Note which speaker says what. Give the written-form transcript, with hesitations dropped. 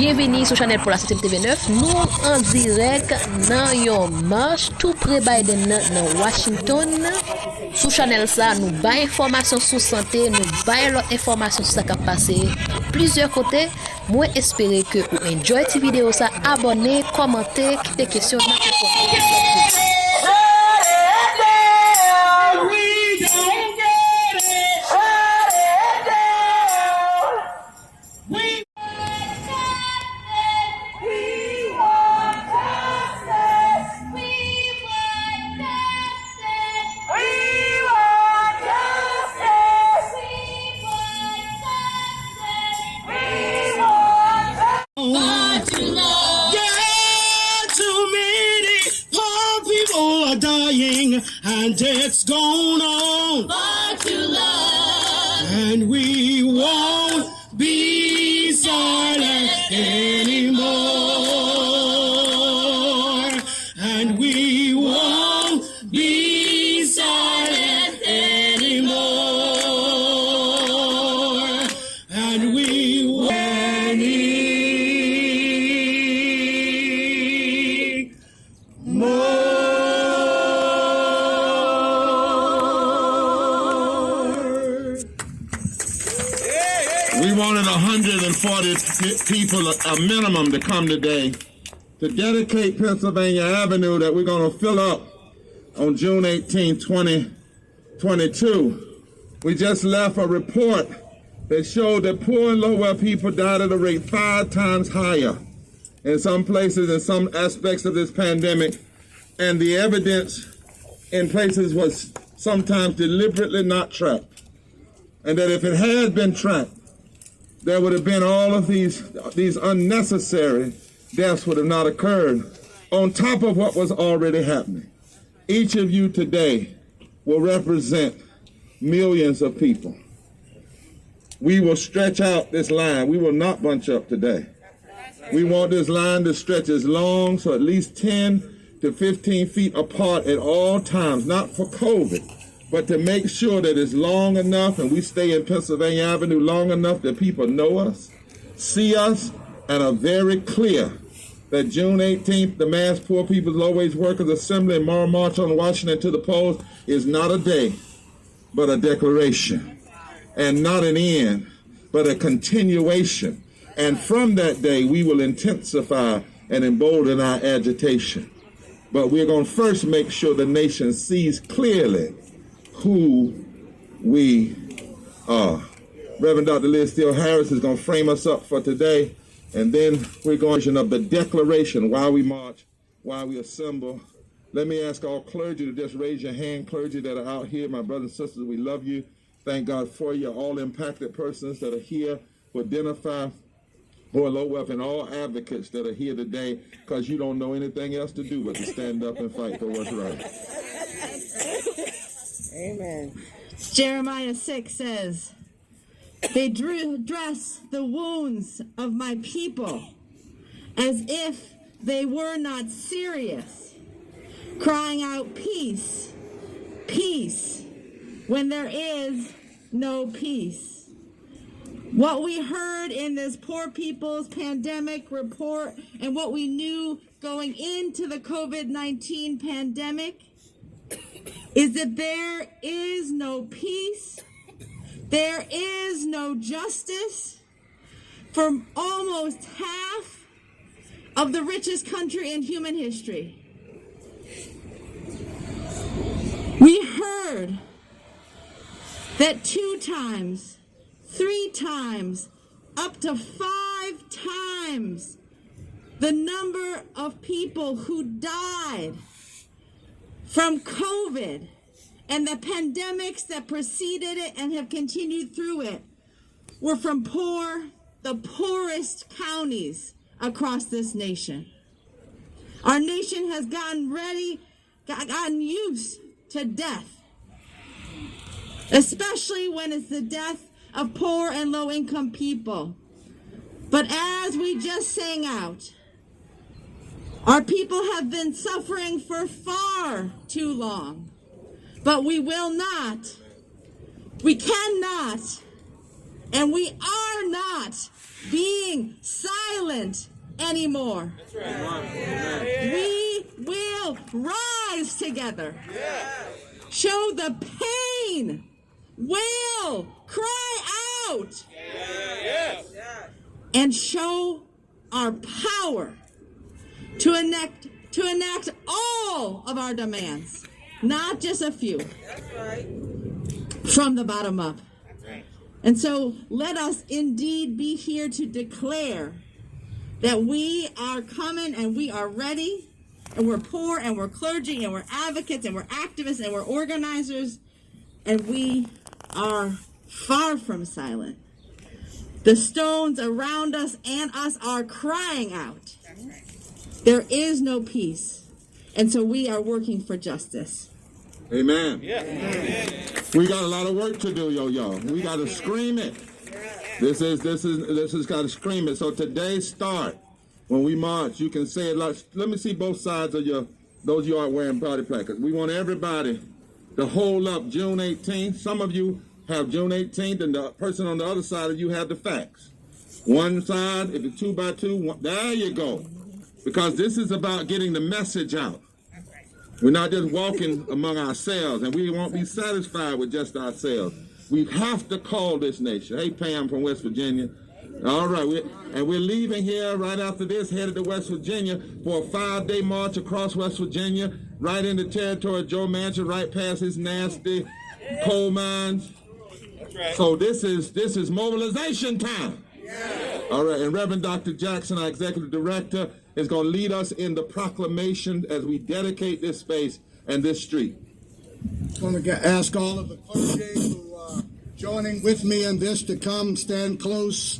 Speaker 1: Bienvenue sur Chanel pour la 7e TV9. Nous en direct dans yon marche tout près Biden dans Washington. Sous Chanel ça, nous ba information sur santé, nous ba l'autre information sur ça qui a passé plusieurs côtés. Moi espérer que vous enjoy cette vidéo ça, abonnez, commentez, quittez questions dans
Speaker 2: and it's gone on far too long, and we won't be silent anymore, and we won't be silent anymore, and we won't anymore.
Speaker 3: We wanted 140 people, a minimum, to come today to dedicate Pennsylvania Avenue that we're going to fill up on June 18, 2022. We just left a report that showed that poor and low-wealth people died at a rate 5 times higher in some places, in some aspects of this pandemic, and the evidence in places was sometimes deliberately not tracked. And that if it had been tracked, there would have been all of these unnecessary deaths would have not occurred on top of what was already happening. Each of you today will represent millions of people. We will stretch out this line. We will not bunch up today. We want this line to stretch as long, so at least 10 to 15 feet apart at all times, not for COVID, but to make sure that it's long enough and we stay in Pennsylvania Avenue long enough that people know us, see us, and are very clear that June 18th, the Mass Poor People's Low-Wage Workers Assembly and Moral March on Washington to the polls is not a day, but a declaration. And not an end, but a continuation. And from that day, we will intensify and embolden our agitation. But we're going to first make sure the nation sees clearly who we are. Reverend Dr. Liz Steele Harris is going to frame us up for today, and then we're going to of the declaration, why we march, why we assemble. Let me ask all clergy to just raise your hand. Clergy that are out here, my brothers and sisters, we love you. Thank God for you. All impacted persons that are here who identify who are low wealth, and all advocates that are here today, because you don't know anything else to do but to stand up and fight for what's right.
Speaker 4: Amen. Jeremiah 6 says, they dress the wounds of my people as if they were not serious, crying out, peace, peace, when there is no peace. What we heard in this Poor People's Pandemic Report and what we knew going into the COVID-19 pandemic is that there is no peace, there is no justice for almost half of the richest country in human history. We heard that 2 times, 3 times, up to 5 times the number of people who died from COVID and the pandemics that preceded it and have continued through it were from the poorest counties across this nation. Our nation has gotten used to death, especially when it's the death of poor and low-income people. But as we just sang out, our people have been suffering for far too long, but we will not, we cannot, and we are not being silent anymore. We will rise together. Show the pain. Wail. Cry out. And show our power to enact all of our demands, not just a few, from the bottom up. And so let us indeed be here to declare that we are coming and we are ready, and we're poor and we're clergy and we're advocates and we're activists and we're organizers, and we are far from silent. The stones around us and us are crying out. There is no peace. And so we are working for justice.
Speaker 3: Amen. Yeah. We got a lot of work to do, y'all. We got to scream it. This has got to scream it. So today start. When we march, you can say it like, let me see both sides of those you are wearing party placards. We want everybody to hold up June 18th. Some of you have June 18th, and the person on the other side of you have the facts. One side, if it's 2 by 2, there you go. Because this is about getting the message out. We're not just walking among ourselves, and we won't be satisfied with just ourselves. We have to call this nation. Hey, Pam from West Virginia. All right, we're leaving here right after this, headed to West Virginia for a 5-day march across West Virginia, right into territory of Joe Manchin, right past his nasty coal mines. Right. So this is mobilization time. Yeah. All right, and Reverend Dr. Jackson, our executive director, is going to lead us in the proclamation as we dedicate this space and this street.
Speaker 5: I want to ask all of the clergy who are joining with me in this to come stand close.